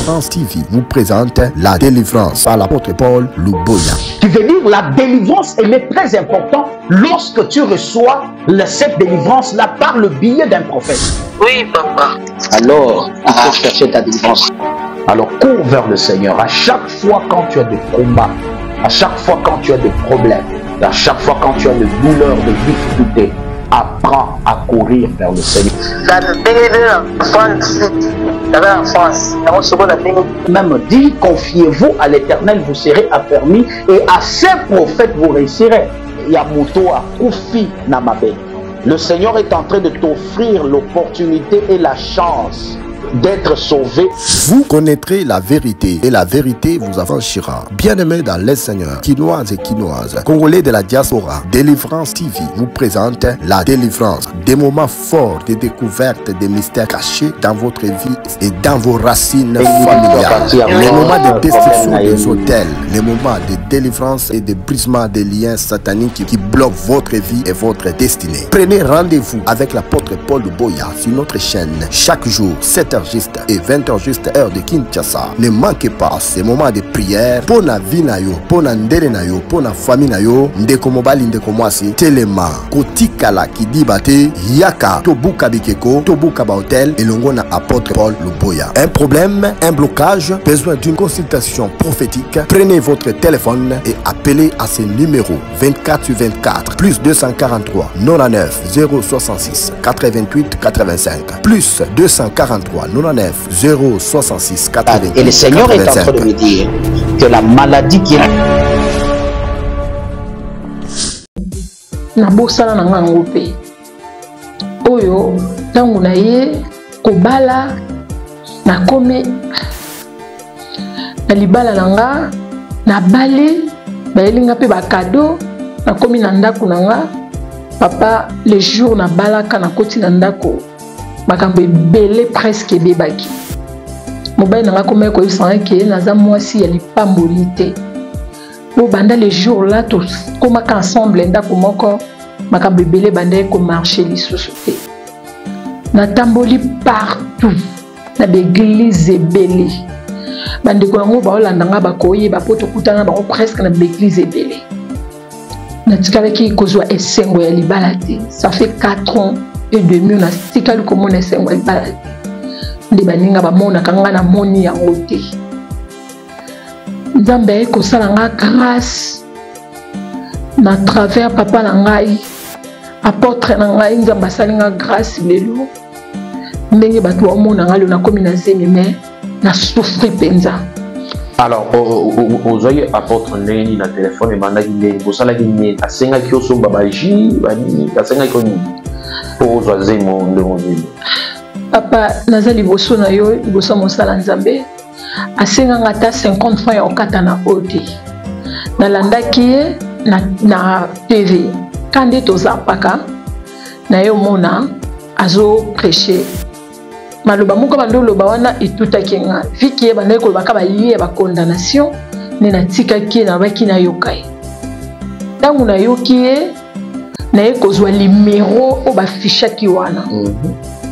Délivrance TV vous présente la délivrance par l'apôtre Paul Luboya. Tu veux dire, la délivrance, elle est très importante lorsque tu reçois cette délivrance-là par le biais d'un prophète. Oui, papa. Alors, il faut chercher ta délivrance. Alors, cours vers le Seigneur. À chaque fois quand tu as des combats, à chaque fois quand tu as des problèmes, à chaque fois quand tu as des douleurs, des difficultés, apprends à courir vers le Seigneur. Même dit, confiez-vous à l'Éternel, vous serez affermis, et à ces prophètes vous réussirez. Yamuto a Koufi Namabe. Le Seigneur est en train de t'offrir l'opportunité et la chance d'être sauvé. Vous connaîtrez la vérité et la vérité vous affranchira. Bien-aimés dans les Seigneurs, Quinoises et Quinoises, Congolais de la diaspora, Délivrance TV vous présente la délivrance. Des moments forts de découverte des mystères cachés dans votre vie et dans vos racines familiales. Les moments de destruction des hôtels, les moments de délivrance et de brisement des liens sataniques qui bloquent votre vie et votre destinée. Prenez rendez-vous avec l'apôtre Paul Luboya sur notre chaîne chaque jour, 7h juste et 20h juste heure de Kinshasa. Ne manquez pas ces moments de prière pour la vie na yo, pour la ndele na yo, pour la famille na yo. Ndeko mobali ndeko mwasi telema kotikala kidibate yaka tobuka bikeko tobuka ba hotel elongo na apôtre Paul Luboya. Un problème, un blocage, besoin d'une consultation prophétique? Prenez votre téléphone et appelez à ce numéro 24/24 plus 243 99 066 88 85 plus 243 99 066 88. Et le Seigneur 85. Est en train de me dire que la maladie qui est na bosala na ngango pe oyo tangu na ye kobala na kome na libala nanga na bale bayelinga pe ba cadeau na komi na ndako nanga papa les jours na balaka na koti na ndako makambo ebele presque ebebaki mobali nanga komai koyebisanga ke naza mwasi ya lipamboli te bo banda les jours là tokomaka ensemble ndako moko makambo ebele banda ekomarche lisusu te natamboli partout na baeglise ebele bandeko yango baolandanga bakoyeba po tokutana bango presque na baeglise ebele natikalaki kozwa esengo ya libala te. Ça fait 4 ans et demi na tikali komona esengo ya libala te nde baninga bamonaka nga na moni yango te. Nzambe ekosala nga grâce na travers papa na ngai apôtre na ngai. Nzambe asali nga grâce lelo ndenge bato bamona nga lelo nakomi na zemi me na souffri penza. Alors, aux oeils apôtre Néni na téléphone et mandaki ndeni bosala kinye asenga kioso babaji bani asenga koni pour ozoaze mon de mon vie. Papa naza liboso na yo liboso mosala Nzambe asenga ngata 50 francs ya okata na ote nalandaki ye na TV kande tozapaka na yo mona azo prêcher maloba moko bando loba wana etutaki nga viki banda ko bakaba lié ba condamnation ne na tikaki na baki na yokai tangu na yoki na ekozwa numéro o ba fichaki wana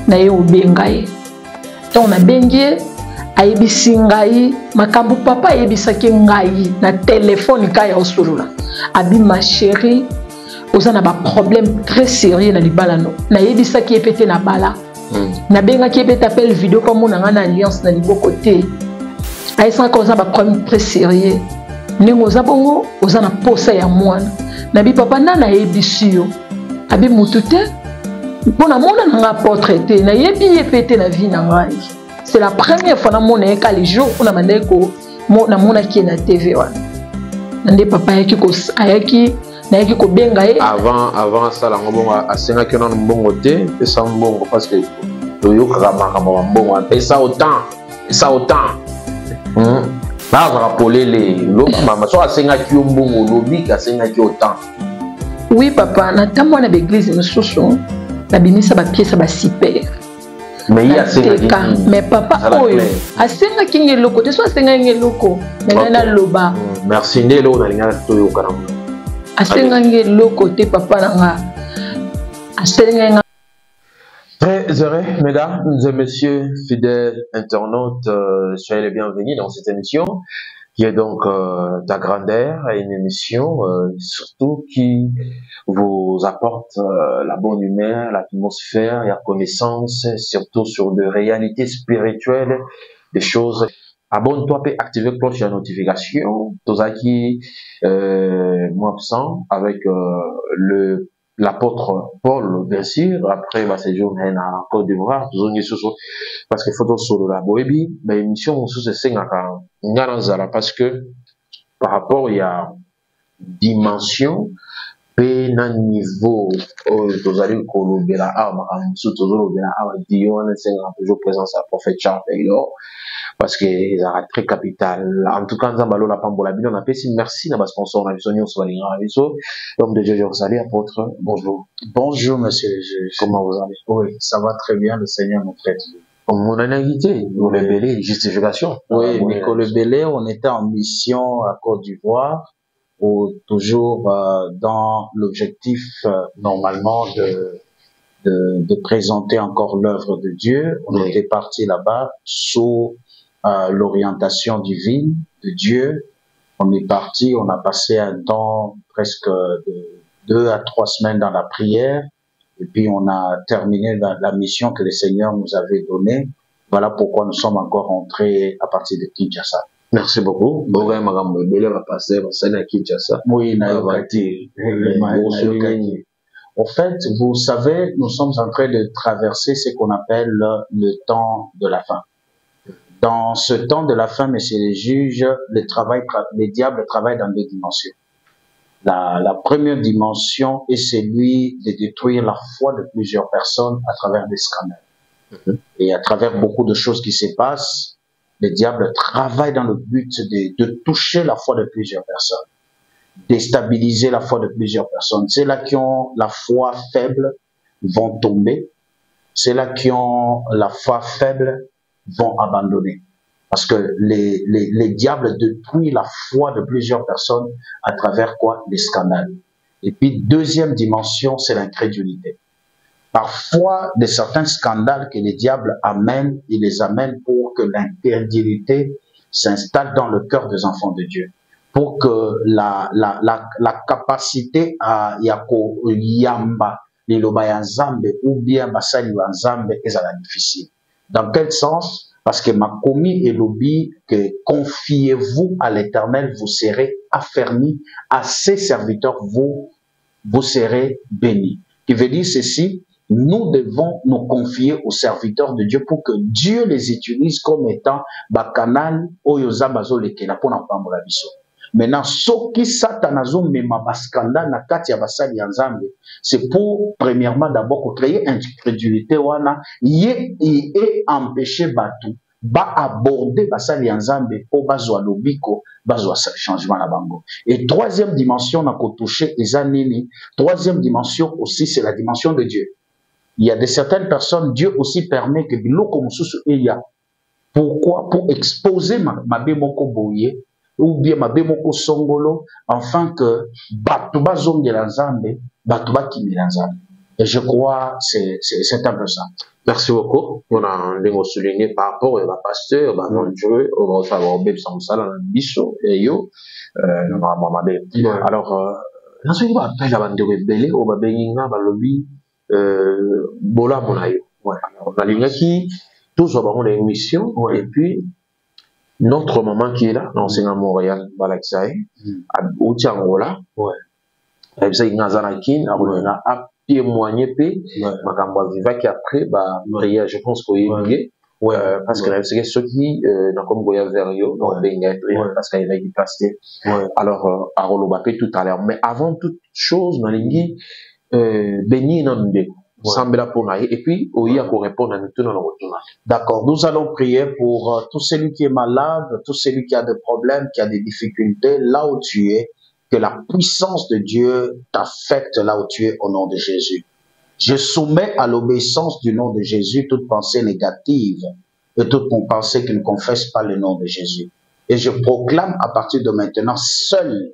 na ye obengai donc na bengie ayebisi ngai makambo papa ayebisaki ngai na téléphone kaya osolula abi ma chérie ozana ba problème très sérieux na libala no na yebisaki epete na bala na benga ki epete appel vidéo comme on a na alliance na liboko te ayesa ko za ba problème très sérieux ningo za bongo ozana posa ya mwana na bi papa nana yebisi yo abi mutute bona mona nga apôtre te na yebi epete na vie na ngai. C'est la première fois na mona eka les jours on a mandé ko na mona ki na TV wana ndé papa yaki ko ayaki na yaki ko benga ye avant ça la ngobongo asenga ki na mbongo te pesa mbongo parce que toyo kaka mbongo pesa autant na rappeler les loba mama so asenga ki mbongo lobi asenga ki autant. Oui papa na tambo na l'église mosusu na bimisa ba pièce ba super mais papa oyo asenga kinge loko te so asenga nge loko na loba merci ndelo na linga toyo kana asenga nge loko te papa na nga asenga nga Très heureux, mesdames et messieurs, fidèles internautes, soyez les bienvenus dans cette émission qui est donc Ta Grandeur, une émission surtout qui vous apporte la bonne humeur, l'atmosphère, la connaissance, surtout sur des réalités spirituelles, des choses. Abonne-toi et active la cloche de notification. Tous qui moi absent avec le l'apôtre Paul, bien sûr, après bah, séjour en Côte d'Ivoire, parce que photo solo la boebi, bah, émission sous ce sengaka ngaranzala, parce que par rapport il y a dimension, pe na niveau, tozali kolobela arme, sous tozolobela arme, Dion, sengaka toujours présence à prophète Charles Taylor, parce que ils ont très capital. En tout cas, nous avons la pambola bino na pesi merci na ba sponsor na biso nyonso balinga na biso. L'homme de Dieu Jérusalem, apôtre, bonjour. Bonjour monsieur le juge. Comment vous allez? Oui, ça va très bien, le Seigneur nous traite. Mon invité, vous le Bélé, justification. Oui, Nicolas Bélé, on était en mission à Côte d'Ivoire, toujours dans l'objectif normalement de présenter encore l'œuvre de Dieu. On était parti là-bas sous l'orientation divine de Dieu. On est parti, on a passé un temps presque de 2 à 3 semaines dans la prière, et puis on a terminé la mission que le Seigneur nous avait donnée. Voilà pourquoi nous sommes encore rentrés à partir de Kinshasa. Merci beaucoup. Oui, en fait, vous savez, nous sommes en train de traverser ce qu'on appelle le temps de la fin. Dans ce temps de la fin, messieurs les juges, le diable travaille dans 2 dimensions. La première dimension est celui de détruire la foi de plusieurs personnes à travers des scandales. Et à travers beaucoup de choses qui se passent, le diable travaille dans le but de toucher la foi de plusieurs personnes, déstabiliser la foi de plusieurs personnes. Ceux-là qui ont la foi faible vont tomber. Ceux-là qui ont la foi faible vont abandonner. Parce que les diables détruisent la foi de plusieurs personnes à travers quoi? Les scandales. Et puis, deuxième dimension, c'est l'incrédulité. Parfois, de certains scandales que les diables amènent, ils les amènent pour que l'incrédulité s'installe dans le cœur des enfants de Dieu. Pour que la capacité à yako yamba, liloba ya nzambe, ou bien basali wa nzambe, ezala difficile. Dans quel sens? Parce que ma commis et lobby que confiez-vous à l'Éternel, vous serez affermis, à ses serviteurs, vous serez bénis. Qui veut dire ceci, nous devons nous confier aux serviteurs de Dieu pour que Dieu les utilise comme étant bakanal oyoza bazo lekela pona pambola biso. Maintenant, soki satanazo mema baskanda na kati ya basali ya nzambe, c'est pour premièrement d'abord créer incrédulité wana et empêcher batu ba aborder basali ya nzambe po bazwa lobiko bazwa changement na bango. Et troisième dimension na ko toucher eza nini? Troisième dimension aussi, c'est la dimension de Dieu. Il y a de certaines personnes, Dieu aussi permet que biloko mususu eya. Pourquoi? Pour exposer mabe moko boye ou bien mabe moko songolo, afin que batu bazongela nzambe, batu bakimela nzambe. Et je crois c'est un peu ça. Merci beaucoup. On a souligné par rapport au pasteur, Dieu, on va savoir bien ça dans le biso et yo, alors, dans ce niveau appel à bande rebelle, on va bénir dans le lit, bola monayo. On a l'ingé qui tous ont une émission et puis notre maman qui est là, l'enseignant Montréal, Balaxaï, à Outiangola, et puis il y a Zanakin, à témoigner pe makambo viva qui après bah prière je pense qu'il est parce que c'est ceux qui dans comme goya vers yo donc parce qu'il va y passer alors à Rolobapé tout à l'heure mais avant toute chose dans les béni non de sambela pour naï et puis il pour répondre à tout dans le retour. D'accord, nous allons prier pour tout celui qui est malade, tout celui qui a des problèmes, qui a des difficultés là où tu es. Que la puissance de Dieu t'affecte là où tu es au nom de Jésus. Je soumets à l'obéissance du nom de Jésus toute pensée négative et toute pensée qui ne confesse pas le nom de Jésus. Et je proclame à partir de maintenant, seul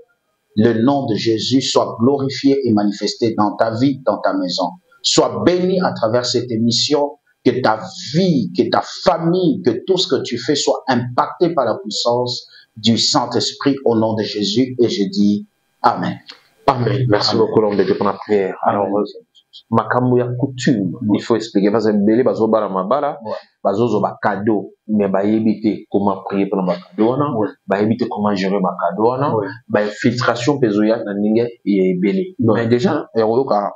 le nom de Jésus soit glorifié et manifesté dans ta vie, dans ta maison. Sois béni à travers cette émission, que ta vie, que ta famille, que tout ce que tu fais soit impacté par la puissance du Saint-Esprit au nom de Jésus. Et je dis Amen. Amen. Merci beaucoup l'homme de Dieu pour la prière. Alors, makambo ya coutume, il faut expliquer parce que belé bazo bara mabara, bazo zo ba cadeau, mais ba yebite comment prier pour ba cadeau na, ba yebite comment gérer ba cadeau na, ba filtration pezoya na ninge et belé. Mais déjà, yoka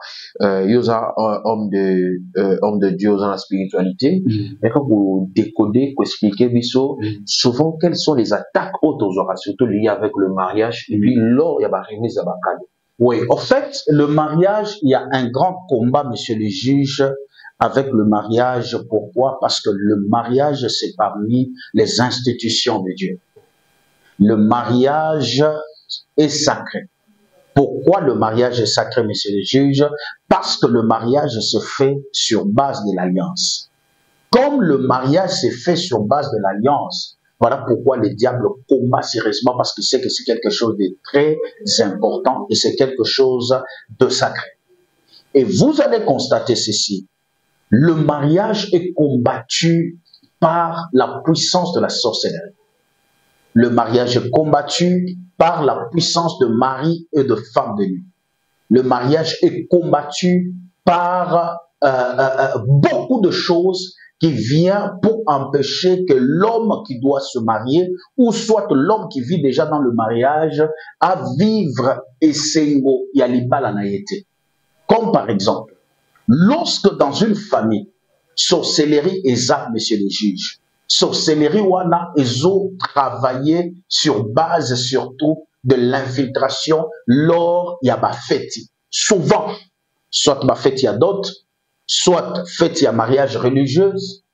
yosa homme de Dieu dans la spiritualité, mais quand vous décodez, vous expliquez biso, souvent quelles sont les attaques autour surtout liées avec le mariage et puis lors il y a ba remise à ba cadeau. Oui, en fait, le mariage, il y a un grand combat, monsieur le juge, avec le mariage. Pourquoi? Parce que le mariage, c'est parmi les institutions de Dieu. Le mariage est sacré. Pourquoi le mariage est sacré, monsieur le juge? Parce que le mariage se fait sur base de l'alliance. Comme le mariage s'est fait sur base de l'alliance, voilà pourquoi le diable combat sérieusement, parce qu'il sait que c'est quelque chose de très important et c'est quelque chose de sacré. Et vous allez constater ceci. Le mariage est combattu par la puissance de la sorcellerie. Le mariage est combattu par la puissance de mari et de femme de nuit. Le mariage est combattu par beaucoup de choses qui vient pour empêcher que l'homme qui doit se marier, ou soit l'homme qui vit déjà dans le mariage, à vivre esengo yalibala na yete. Comme par exemple, lorsque dans une famille, sorcellerie eza, monsieur le juge, sorcellerie wana ezo travailler sur base surtout de l'infiltration lors ya ba fête. Souvent, soit ba fête ya dot, soit fête ya mariage religieuse,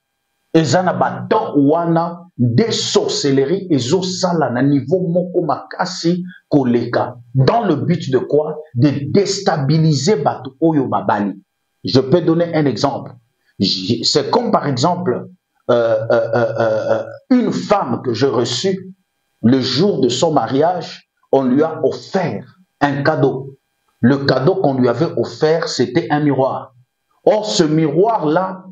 ezana baton wana des sorcelleries ezo sala na niveau moko makasi koleka, dans le but de quoi? De déstabiliser bato oyo babali. Je peux donner un exemple. C'est comme par exemple une femme que j'ai reçue le jour de son mariage, on lui a offert un cadeau. Le cadeau qu'on lui avait offert, c'était un miroir. Or, ce miroir-là,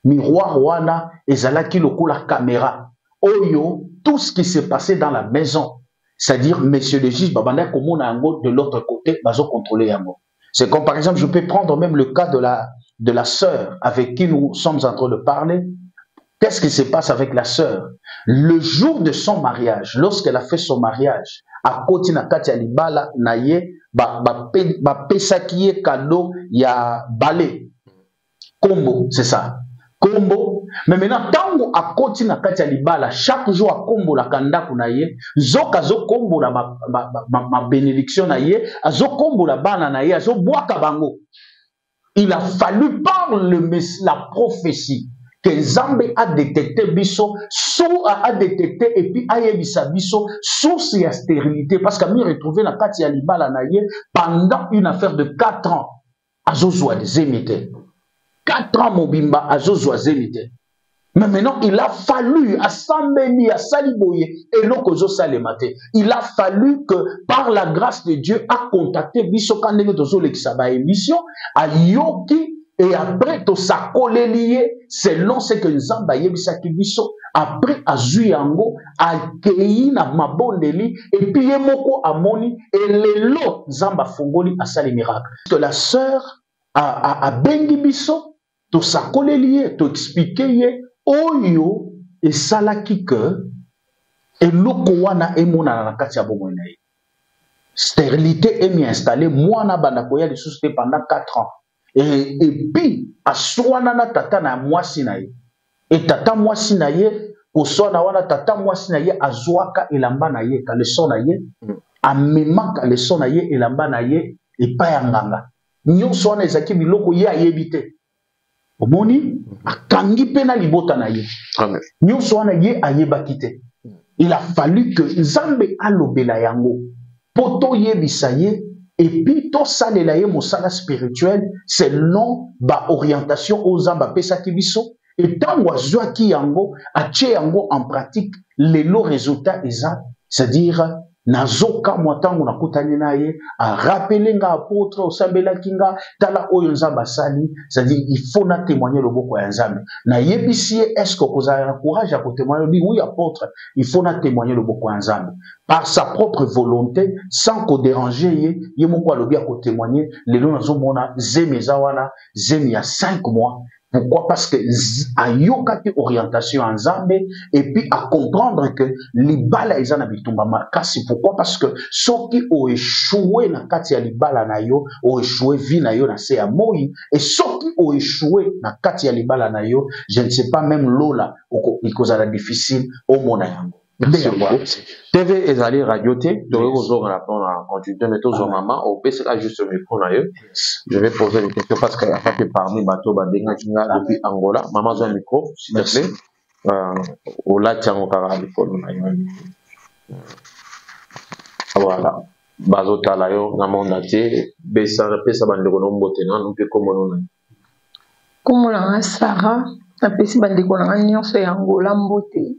miroir wana ezalaki lokola caméra. Oyo, tout ce qui s'est passé dans la maison, c'est-à-dire, monsieur le juge, babanda komona yango de l'autre côté, bazo contrôler yango. C'est comme par exemple, je peux prendre même le cas de la sœur avec qui nous sommes en train de parler. Qu'est-ce qui se passe avec la sœur? Le jour de son mariage, lorsqu'elle a fait son mariage, à côté na kati ya libala na ye, ba pesaki ye cadeau ya balai. Combo, c'est ça. Combo. Mais maintenant, tango à côté na kati ya libala, chaque jour à combo la kanda kuna ye, zoka zo combo la ma bénédiction na ye, azo combo la bana na ye, azo boaka bango. Il a fallu par la prophétie que Nzambe a détecté biso, sous a détecté et puis a yebisa biso, source et stérilité, parce qu'à me retrouver la kati ya libala na ye pendant une affaire de 4 ans. Azozwa des émités. 4 ans mobimba azozwa zemite. Mais maintenant, il a fallu à Sambeni, à Saliboye, et non qu'aux salemate. Il a fallu que, par la grâce de Dieu, a contacté Biso Kandenge Tozo Lexaba émission, à Yoki, et après, to sa lié, selon ce que Nzamba Yebisaki Biso, après, à Zuyango, à Keina Mabondeli, et puis Yemoko Amoni, et les lots Nzamba Fongoli à Sali Miracle. Que la sœur a Bengi Biso, to sa lié, to expliquer, Oyo et salaki que et lokowana et mona na kati ya bomwena. Stérilité est mis installée mwana banda koya de susté pendant 4 ans. Et puis aswana na tata na mwasi na ye. Et tata mwasi na ye kosona wana tata mwasi na ye azwaka elamba na ye ka leson na ye amemaka leson na ye elamba na ye epa ya nganga. Nyonso wana ezaki biloko ye ayebite. Omoni akangi pena libota na ye. Nyonso wana ye ayebaki te. Il a fallu que Nzambe alobela yango poto yebisa ye et puis to salela ye mosala spirituel selon ba orientation aux Nzambe pesaki biso et tango azwaki yango atie yango en pratique lelo résultat eza, c'est-à-dire nazoka mwatango nakutani na ye a rappeler nga apôtre osambela kinga tala oyo nzamba sali, c'est-à-dire il faut na témoigner le boko ya nzambe na yebisi est-ce que vous avez le courage à témoigner? Oui apôtre, il faut na témoigner le boko ya nzambe par sa propre volonté sans qu'on déranger ye moko alobi a témoigner lelo nazomona zemi zawana zemi ya 5 mois. Pourquoi? Parce que a yokati orientation en Zambé et puis à comprendre que libala izana bitumba makasi. Pourquoi? Parce que ceux qui ont échoué na kati ya libala na yo ont échoué vie na yo na se ya moi, et ceux qui ont échoué na kati ya libala na yo, je ne sais pas même lola ikozala difficile au mona yango. Merci beaucoup. TV ezali radio te, donc on répondre en continuité, mais toujours maman, au PC là juste le micro na yo. Je vais poser des questions parce qu'il y a fait parmi bateau bandenga kinga depuis Angola. Maman a un micro, s'il te plaît. Au là tiango kara micro na yo. Voilà. Bazo tala yo na monde entier, besa pesa bandeko no mbote na nous pe komono na. Comme la Sarah, na pesi bandeko na nyonso ya Angola mbote.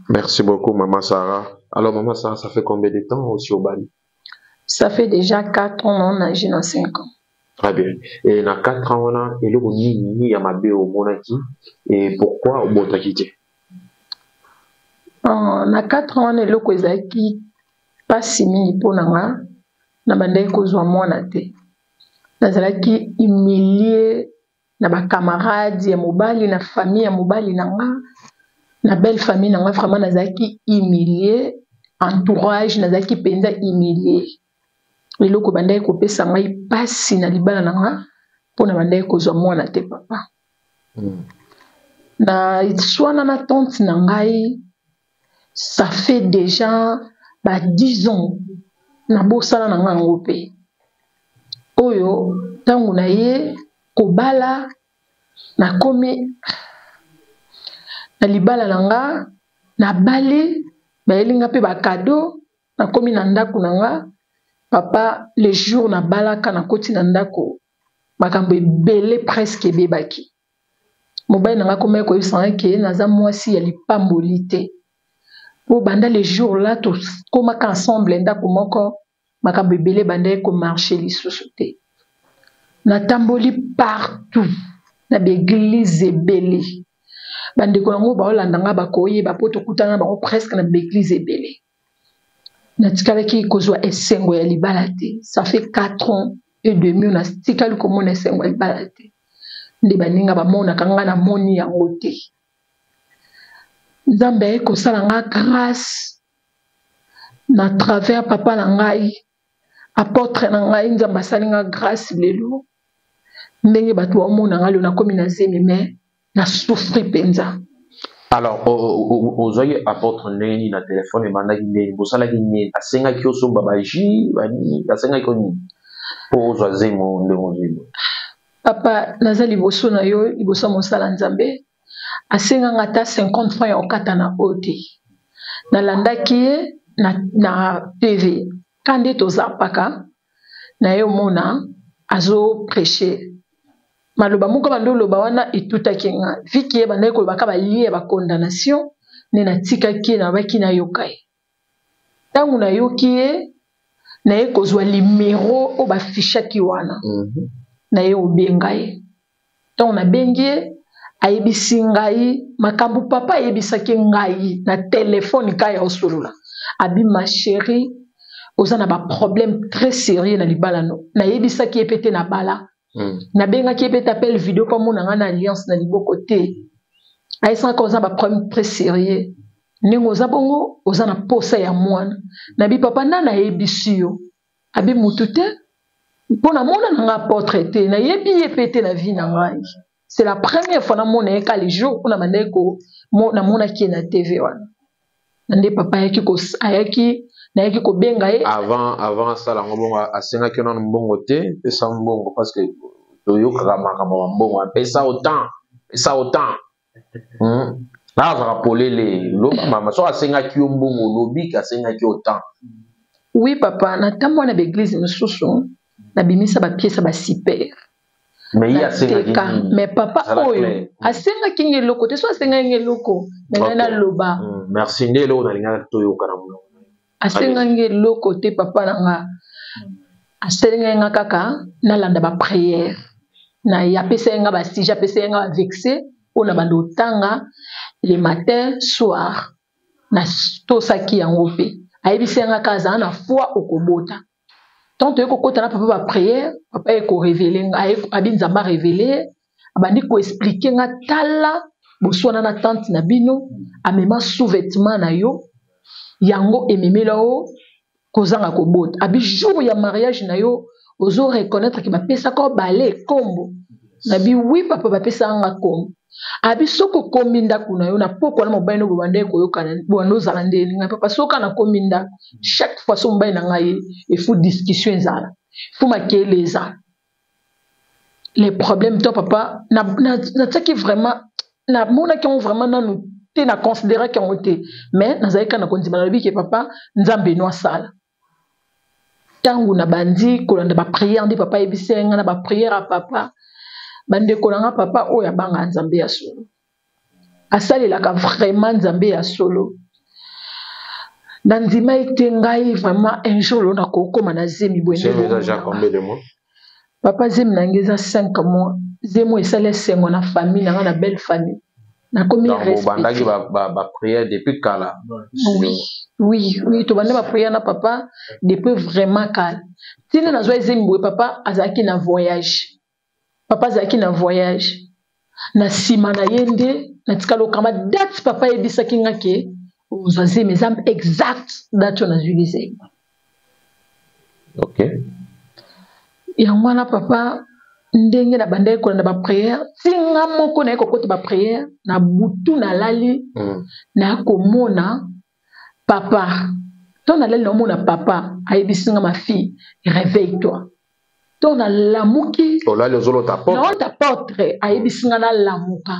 Merci beaucoup, Maman Sarah. Alors, Maman Sarah, ça fait combien de temps aussi au Bali? Ça fait déjà 4 ans, on a agi dans 5 ans. Très bien. Et dans 4 ans, on a ni Yamabe au Monaki. Et pourquoi au Botakité? Dans 4 ans, on a l'Okozaki, pas si mini pour Nanga, na bandai kozwa mwana te. Nazalaki humilié, na ba camarades ya mobali, na famille ya mobali nanga. Na belle famille nanga vraiment nazaki humilié, entourage nazaki penza humilié. Leloko bandai ko pesa ngai pasi na libala nanga pona bandai ko zwa mwana te papa. Na itsuana na tante nangai ça fait déjà 10 ans na bosala nanga ngope. Oyo tangu na ye kobala na komi na libala nanga na bale baelinga pe ba cadeau na komi na ndako nanga papa les jours na balaka na koti na ndako makambo ebele presque ebebaki mobali nanga komi ko yisanga ke naza mwasi ya lipamboli te po banda les jours là to komaka ensemble ndako moko makambo ebele banda ko marcher lisusu te na tamboli partout na l'église ebele bandeko nango baolanda nga bakoyi bapoto kutana bango presque na l'église ebele na tikalaki kozwa esengo ya libala te. Ça fait 4 ans et demi na tikali komona esengo ya libala te nde baninga bamona kanga na moni yango te. Nzambe kosala nga grâce na travers papa na ngai apôtre na ngai nzambe asali nga grâce lelo ndenge bato bamona nga lelo nakomi na zemi mais na souffrir penza. Alors ozoyi apôtre neni na téléphone emandaki neni bosalaki neni asengaki osomba baji bani asengaki oni ozwa zemo ndenge zemo. Papa naza liboso na yo liboso mosala nzambe asenganga ata 50 francs ya okata na ote nalandaki ye na TV kande tozapaka na yo mona azo prêcher maloba moko bando loba wana etutaki nga viki ye bandai kolobaka balie ba condamnation ne na tikaki na baki na yokai tangu na yoki ye na ye kozwa limero o bafishaki wana na ye obenga ye tangu na bengi ayebisi ngai makambo papa ayebisaki ngai na telefone kaya osolola abi ma chérie oza na ba problème très sérieux na libala no na yebisaki epete na bala na benga ki epete appel vidéo pa mona nga na alliance na liboko te ayisanga oza ba problème très sérieux ningo oza bongo oza na posa ya mwana na bi papa nana yebisi yo abi mutu te mpona mona na nga apôtre te na yebi epete na vie na ngai. C'est la première fois na mona eka les jours on a mandé ko na mona ki na TV wana nde papa yaki ko ayaki na yaki ko benga ye avant ça la ngobongo asenga ki na mbongo te pesa mbongo parce que toyo kama mbongo pesa autant là va rappeler les loba mama so asenga ki mbongo lobi ka asenga ki autant. Oui papa na tambo na l'église mususu na bimisa ba pièce ba super. Mais papa oyo asenga kinge loko te so asenga nge loko na loba. Merci ndelo na linga toyo kana mulo. asengange lo côté papa nanga asenga kaka na landa ba prière na ya pesenga ba si ja pesenga vexé ona bando tanga le matin soir na to saki yango pe ayebisenga kaza na foi okobota tant que kokota na papa ba prière papa eko révéler abinza ba révéler abandi ko expliquer nga tala boswana na tante na bino amema sous-vêtement na yo yango ememela o kozanga kobota abi jour ya mariage na yo ozo reconnaître que ba pesa ko balé kombo na bi oui papa ba pesa nga kombo abi soko kominda kuna yo na poko na mobile no bande ko yokana bono zalande nga papa soka na kominda chaque fois so mobile na ngai il faut discussion ezala faut makeleza les problèmes toi papa na tsaki vraiment na mona ki on vraiment na nous te na considérer que on te mais nazalika na kondima na biki papa nzambe no sala tangu na bandi ko na ba prière ndi papa ebisenga na ba prière à papa bande ko na papa oya banga nzambe ya solo asali la ka vraiment nzambe ya solo nandima ite ngai vraiment un jour na ko koma na zemi bwende c'est déjà combien de mois papa zemi na ngeza 5 mois zemo esale sengo na famille na belle famille na komi bandaki ba prière depuis kala oui to bande ba prière na papa depuis vraiment kala tine na zo zemi boy papa azaki na voyage papa azaki na voyage na sima na yende na tikalo kama date papa ebisaki ngake ozaze mes âmes exact date on a utilisé OK yango na papa ndenge na bandai ko na ba prière tinga moko na ko kota ba prière na butu na lali na ko mona papa ton na lali na mona papa ayibisinga ma fille réveille-toi ton na lamuki to lali zolo ta porte non ta porte ayibisinga na lamuka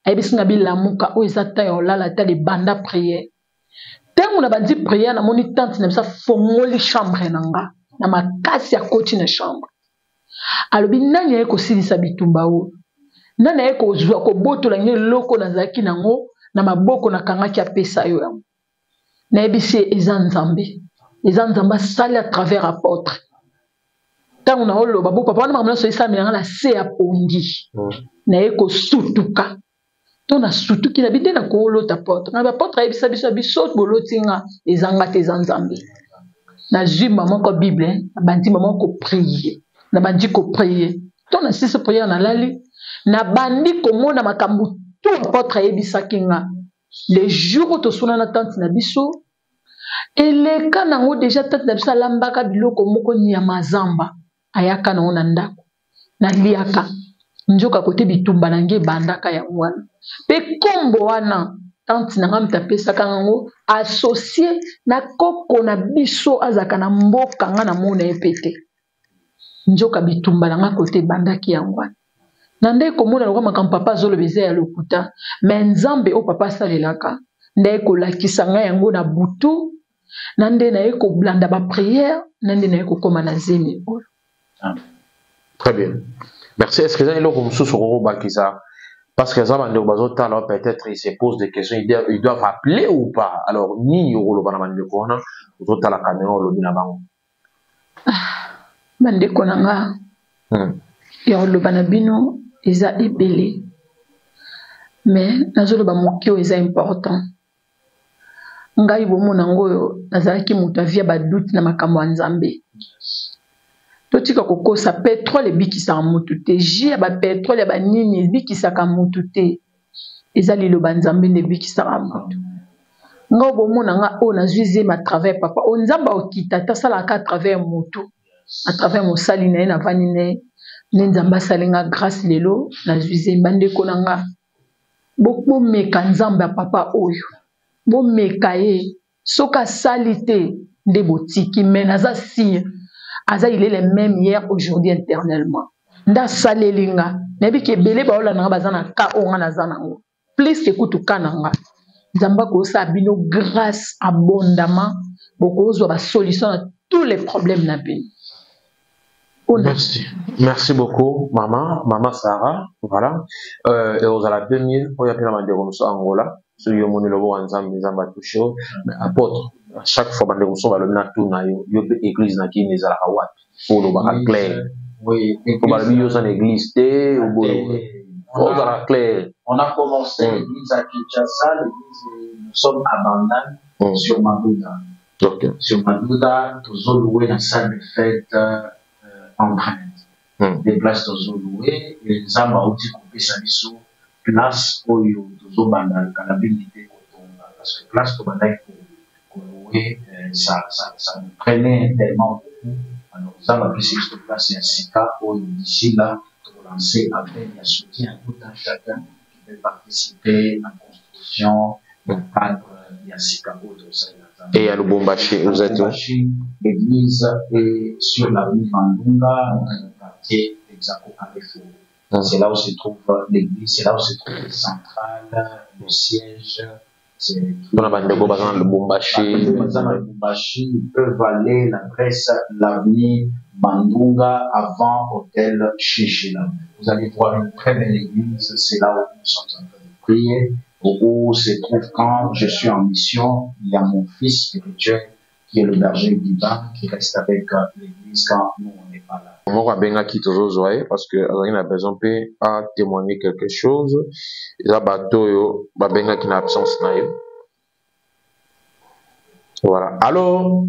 ayibisinga bi lamuka o ezata yo lala ta de banda prière tango na bandi prière na moni tante na bisa fongoli chambre nanga na makasi ya koti na chambre alobi nani ayeko silisa bitumba o nani ayeko zwa kobotola nge loko nazalaki nango na maboko na kangaki apesa yo yango nayebisi eza nzambe asali à travers apôtre ntango na oloba bo papa wana makambo nyonso esamelanga na se ya pongi nayeko sutuka to na sutuki na bide na koolota apôtre na baapôtre ayebisa biso bolotinga ezanga te eza nzambe nazwi mama ko bible na bandi mama ko prier na bandi ko prier to na sisi prière na lali na bandi komona makambo to apôtre ayebisaki nga les jours to suna na tante na biso eleka nango déjà tante na biso alambaka biloko moko nyama zamba ayaka nango na ndako na liaka njoka kote bitumba nange bandaka ya wana pe kombo wana tante na ngamta pesaka nango associé na koko na biso azaka na mboka nga na mona epete njoka bitumba nanga kote bandaki ya wana na nde komona lokwa makambo papa zolobeza ya lokuta mais nzambe o papa salelaka nde kolakisa nga yango na butu na nde na ye koblanda ba prière na nde na ye kokoma na zemi oyo. Très bien. Merci. Est-ce que vous avez comme sous bakisa parce que ça peut-être ils se posent des questions, ils doivent appeler ou pas. Alors ni yoro bana mandeko na uzota la caméra lo bina bango. Mandeko nanga. Ya lo bana bino eza ebele. Mais nazolo ba mokio eza important. Ngai bomona ngoyo nazalaki mutu avia ba doute na makambo ya Nzambe. Totika kokosa pétrole bikisa mutu te, jia ba pétrole ba nini bikisa ka mutu te. Ezali lo banzambe ne bikisa mutu. Ngo bomona nga o nazwize ma travers papa. O Nzamba okita ta sala ka travers mutu. À travers mon sali na vani ne Nzamba salinga grâce lelo nazwize mbande konanga. Boko meka Nzamba papa oyo. Bo mekaye soka salité de botiki mais naza si aza il est le même hier aujourd'hui éternellement nda salelinga nabi ke belé ba ola na bazana ka onga nazana ngo plus que kutuka nanga Nzamba ko sa bino grâce abondamment boko zo ba solution à tous les problèmes na bino. Merci. Merci beaucoup, maman Sarah. Voilà. Et aux la première, il y a plein de gens Angola. Ce qui est mon éloignement ensemble, les touché. Mais apôtre, à chaque fois, les gens va le mettre tout dans l'église dans qui les a la watt. Pour le bar clair. Oui. Pour le bar dans l'église, on a commencé l'église à Kinshasa, l'église, nous sommes à Bandal, sur Madouda. Okay. Sur Madouda, nous avons loué la salle de fête en train. Des places nous avons loué, et nous avons aussi coupé sa mission, place où nous avons bandal, calabilité, parce que place pour bandal pour louer, ça nous prenait tellement beaucoup. Alors, nous avons appelé cette place et un SICA où d'ici là, pour lancer appel et soutien à tout un chacun qui peut participer à la construction du cadre de SICA. Et à Lubumbashi, vous êtes où? L'église est sur la rue Mandunga, dans le quartier d'Exaco Carrefour. C'est là où se trouve l'église, c'est là où se trouve le central, le siège. On a bandé go bazan Lubumbashi. Ils peuvent aller l'adresse l'avenue Mandunga avant hôtel Chichila. Vous allez voir une très belle église, c'est là où nous sommes en train de prier. Où se trouve quand je suis en mission, il y a mon fils spirituel qui est le berger divin qui reste avec l'église quand nous on n'est pas là. Moi, je suis qui parce que on a besoin de témoigner quelque chose. Et là, bateau, je qui n'a absence na yo. Voilà. Allô?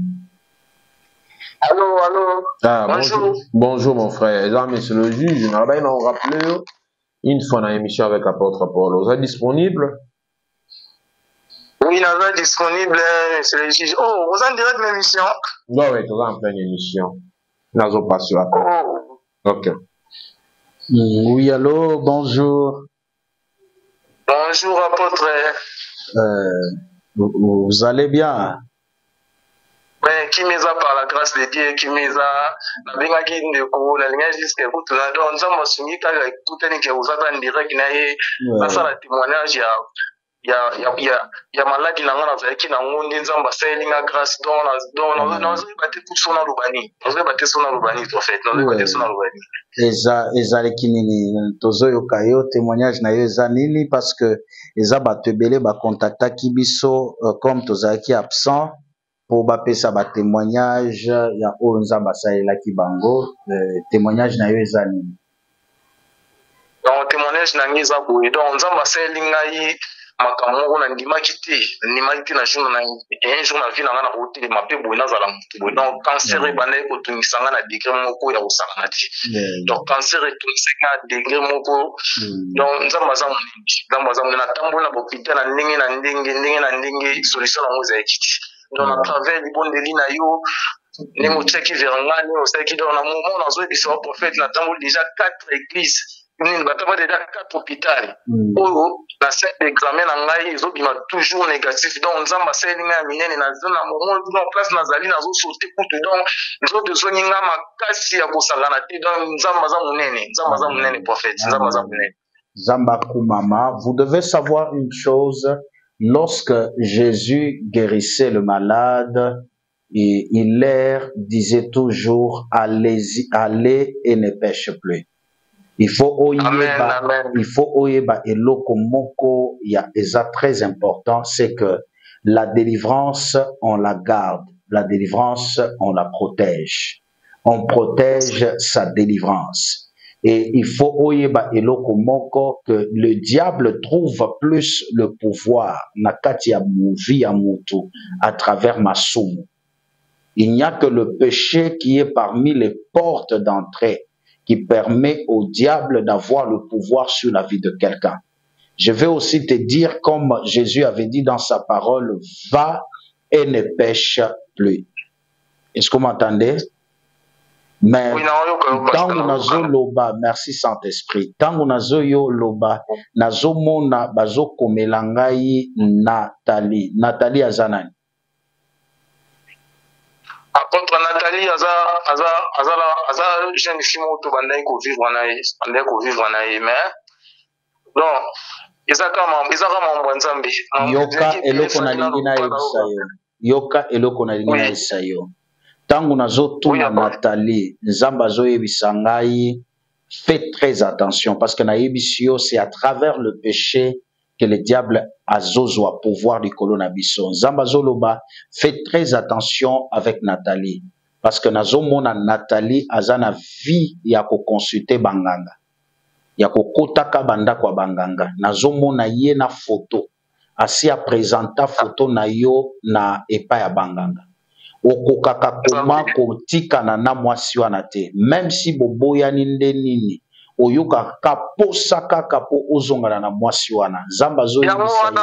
Allô? Ah, bonjour. Bonjour, mon frère. Là, monsieur le juge, je n'ai pas rappelé une fois dans l'émission avec l'apôtre Paul. Vous êtes disponible? Oui, nous sommes disponibles, monsieur le juge. Oh, vous êtes en direct de l'émission? Oui, oui, nous sommes en pleine émission. Nous sommes pas sur la tête. Oh. Ok. Oui, allô, bonjour. Bonjour, apôtre. Vous allez bien? Ouais, qui m'est par la grâce de Dieu, qui m'est na benga qui ne ko la ligne jusqu'à écoute là donc nous avons soumis ka écouter que vous êtes en direct na ça la témoignage ya maladi na ngana za ki na ngondi nzamba sailing grâce donc nous baté tout son lubani nous baté son lubani en fait nous baté son lubani ezali kinini tozoyo kayo témoignage na yo ezanini parce que eza batebele ba contactaki biso comme tozalaki absent pour bapesa ba témoignage ya oyo nzamba salelaki bango témoignage na yo ezanini donc témoignage na ngiza boye donc nzamba sailing ngai makamoko na ndimaki te na jour na un jour na vie na nga na kotelema mpe boye nazala motu boye donc cancer ebandaki kotungisa nga na degré moko ya kosangana te donc cancer etungisaki nga na degré moko donc nzambe aza monene natambola na bopita na ndenge na ndenge solution yango ezalaki te donc na travers libondeli na yo ndenge otiaki vers nga ndenge osalaki donc na moment nazoyebisa ba prophète natamboli déjà 4 églises batama déjà 4 hôpitaux oyo na set examen na ngai ezobima toujours négatif donc nzambe asali ngai ya minene na moment donc place nazali nazosaute kutu donc nzotozongi nga makasi ya kosangana te donc nzambe aza monene prophète nzambe aza monene Zamba Kumama, vous devez savoir une chose, lorsque Jésus guérissait le malade, il leur disait toujours allez et ne pêche plus. Il faut oyeba eloko moko ya eza très important, c'est que la délivrance on la garde, la délivrance on la protège, on protège sa délivrance. Et il faut oyeba eloko moko que le diable trouve plus le pouvoir na kati ya muvi ya mutu à travers masumu. Il n'y a que le péché qui est parmi les portes d'entrée qui permet au diable d'avoir le pouvoir sur la vie de quelqu'un. Je vais aussi te dire, comme Jésus avait dit dans sa parole, va et ne pêche plus. Est-ce que vous m'entendez? Mais tant que nazo loba, merci Saint-Esprit, tant que nazo yo loba, nazo mona bazo komelangai Nathalie azanani. Contre Nathalie, aza jeune fille moto bandai ko vivre na ye mais donc ezaka mambo nzambe yoka eloko na lingi na yebisayo Tango nazo tuna Nathalie, Nzamba zo yebisangai, faites très attention parce que na yebisio c'est à travers le péché que le diable a zozwa pouvoir du colonabiso. Nzamba zo loba, faites très attention avec Nathalie parce que nazo mona Nathalie azana vie ya ko consulter banganga. Ya ko kotaka banda kwa banganga. Nazo mona ye na photo. Asi a présenta photo na yo na epa ya banganga. Okokaka koma kotika na mwasi wana te. Même si boboya ninde nini. Oyoka kaposa kaka po ozongana na mwasi wana. Zamba zo yango wana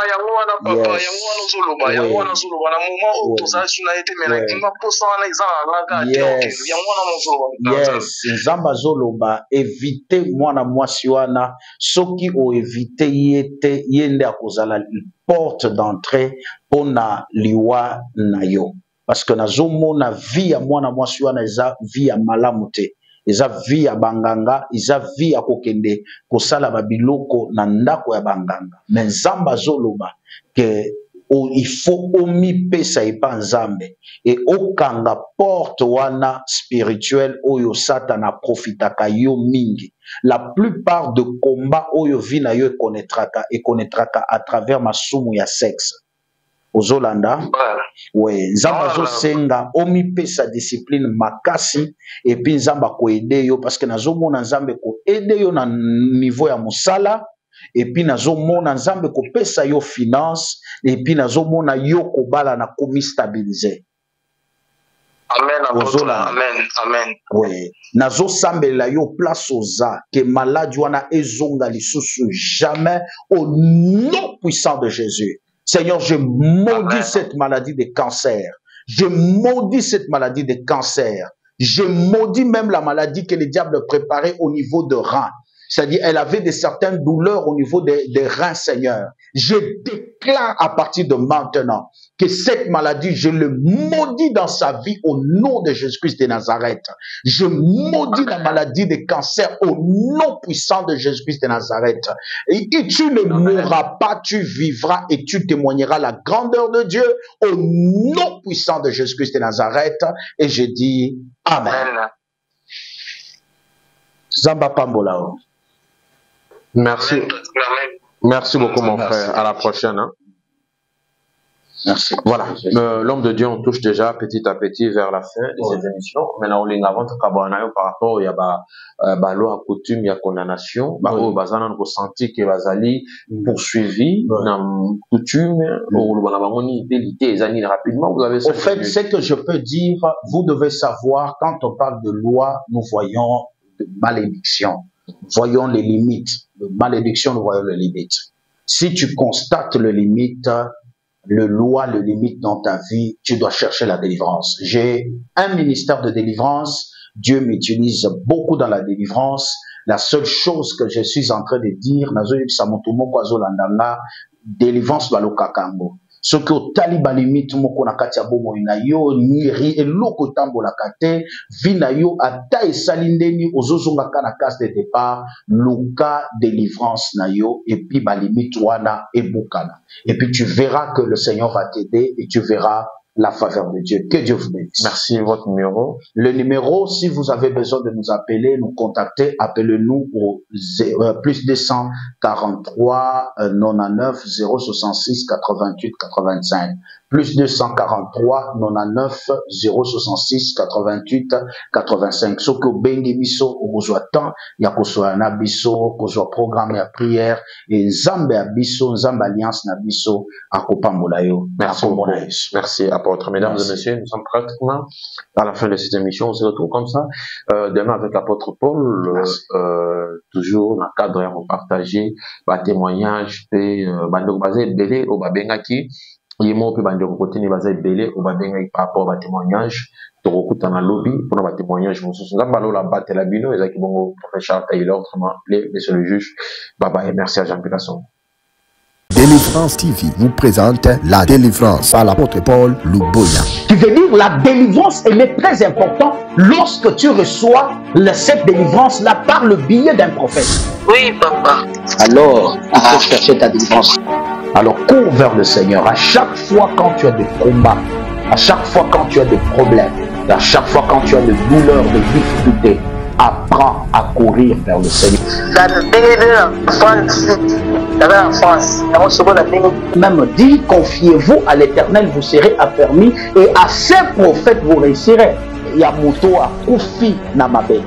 papa, yango wana zoloba, yango wana zoloba na moment où tozazi na ete mena kinga posa wana izana laka te okelo. Yango wana zoloba. Yes, Zamba zoloba éviter mwana mwasi wana soki o éviter yete yende akozala porte d'entrée pona liwa na yo. Parce que nazomona vie ya mwana mwasi wana eza vie ya malamu te. Eza vie ya banganga, eza vie ya kokende kosala babiloko na ndako ya banganga. Mais Nzamba zoloba que il faut omi pesa epa Nzambe et okanga porte wana spirituelle oyo Satan profitaka yo mingi. La plupart de combats oyo vina yo connaîtraka à travers masumu ya sexe. Ozolanda, ouais, Nzamba zo senga omi pesa discipline makasi et puis Nzamba ko aider yo parce que nazomona Nzambe ko aider yo na niveau ya musala et puis nazomona Nzambe ko pesa yo finance et puis nazomona yo ko bala na komi stabiliser. Amen, amen, amen. Ouais, nazo sambela yo place oza que malade wana ezonga lisusu jamais au nom puissant de Jésus. Seigneur, je maudis cette maladie de cancer. Je maudis cette maladie de cancer. Je maudis même la maladie que le diable préparait au niveau de reins. C'est-à-dire, elle avait de certaines douleurs au niveau des reins, Seigneur. Je déclare à partir de maintenant que cette maladie, je le maudis dans sa vie au nom de Jésus-Christ de Nazareth. Je maudis la maladie de cancer au nom puissant de Jésus-Christ de Nazareth. Et tu ne mourras pas, tu vivras et tu témoigneras la grandeur de Dieu au nom puissant de Jésus-Christ de Nazareth. Et je dis Amen. Zamba Pambolao. Merci. Merci beaucoup, mon frère. À la prochaine. Hein. Merci. Voilà. L'homme de Dieu, on touche déjà petit à petit vers la fin de cette émission. Maintenant, on est avant par rapport il y a loi coutume, il y a condamnation. On a ressenti que Bazali poursuivi dans coutume. Rapidement, vous avez. Au fait, ce que je peux dire, vous devez savoir, quand on parle de loi, nous voyons de malédiction. Voyons les limites. De malédiction, nous voyons les limites. Si tu constates les limites, le loi, le limite dans ta vie, tu dois chercher la délivrance. J'ai un ministère de délivrance. Dieu m'utilise beaucoup dans la délivrance. La seule chose que je suis en train de dire, délivrance balokakango. Ce que taliba limite moko na kati ya bomo ina yo niri eloko tambola kate vina yo ata esalindeni ozozonga kana case de départ luka délivrance na yo et puis ba limite wana ebukana et puis tu verras que le Seigneur va t'aider et tu verras la faveur de Dieu. Que Dieu vous bénisse. Merci. Votre numéro? Le numéro, si vous avez besoin de nous appeler, nous contacter, appelez-nous au plus 243 99 066 88 85. Plus 243 99 066 88 85. Ce que bengi biso ozwa temps ya kosoa na biso kozwa programme ya prière et Nzambe ya biso Nzambe alliance na biso akopambola yo. Merci beaucoup. Merci apôtre. Mesdames et messieurs, nous sommes pratiquement à la fin de cette émission. On se retrouve comme ça demain avec l'apôtre Paul, toujours dans le cadre on partager témoignages et basé belé au babengaki. Il m'a fait bande côté ni basé belé au babengaki par rapport à témoignages. Torokuta na lobby pour nos témoignages. Nous sommes dans la batte la bino et qui bon professeur Taylor autrement monsieur le juge. Baba et merci à Jean Pilasson. Délivrance TV vous présente la délivrance par l'apôtre Paul Luboya. Tu veux dire la délivrance, elle est très importante lorsque tu reçois cette délivrance-là par le biais d'un prophète. Oui, papa. Alors, il faut chercher ta délivrance. Alors, cours vers le Seigneur. À chaque fois quand tu as des combats, à chaque fois quand tu as des problèmes, À chaque fois quand tu as des douleurs, des difficultés, apprends à courir vers le Seigneur. Même dit, confiez-vous à l'Éternel, vous serez affermis, et à ces prophètes vous réussirez. Yamuto a Koufi Namabe.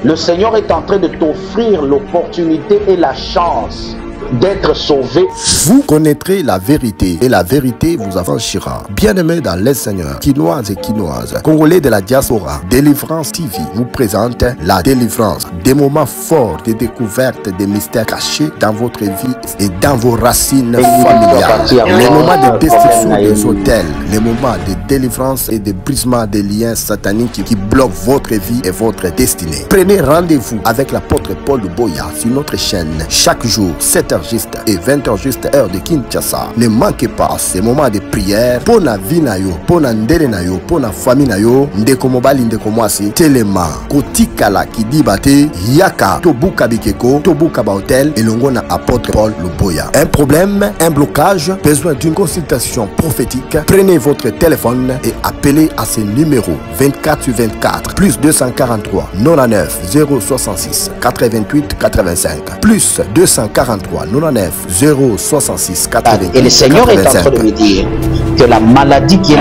Le Seigneur est en train de t'offrir l'opportunité et la chance d'être sauvé. Vous connaîtrez la vérité et la vérité vous affranchira. Bien-aimés dans les Seigneurs, Quinoises et Quinoises, Congolais de la diaspora, Délivrance TV vous présente la délivrance. Des moments forts de découverte des mystères cachés dans votre vie et dans vos racines familiales. Les moments de destruction des hôtels, les moments de délivrance et de brisement des liens sataniques qui bloquent votre vie et votre destinée. Prenez rendez-vous avec l'apôtre Paul Boya sur notre chaîne chaque jour, 7h juste et 20h juste heure de Kinshasa. Ne manquez pas ces moments de prière pour la vie na yo, pour la ndele na yo, pour la famille na yo. Ndeko mobali ndeko mwasi telema kotikala kidibate yaka tobuka bikeko tobuka ba hotel elongo na apôtre Paul Boya. Un problème, un blocage, besoin d'une consultation prophétique? Prenez votre téléphone et appelez à ce numéro 24/24 plus 243 99 066 88 85 plus 243 99 066 88 85. Et le Seigneur est en train de me dire que la maladie qui est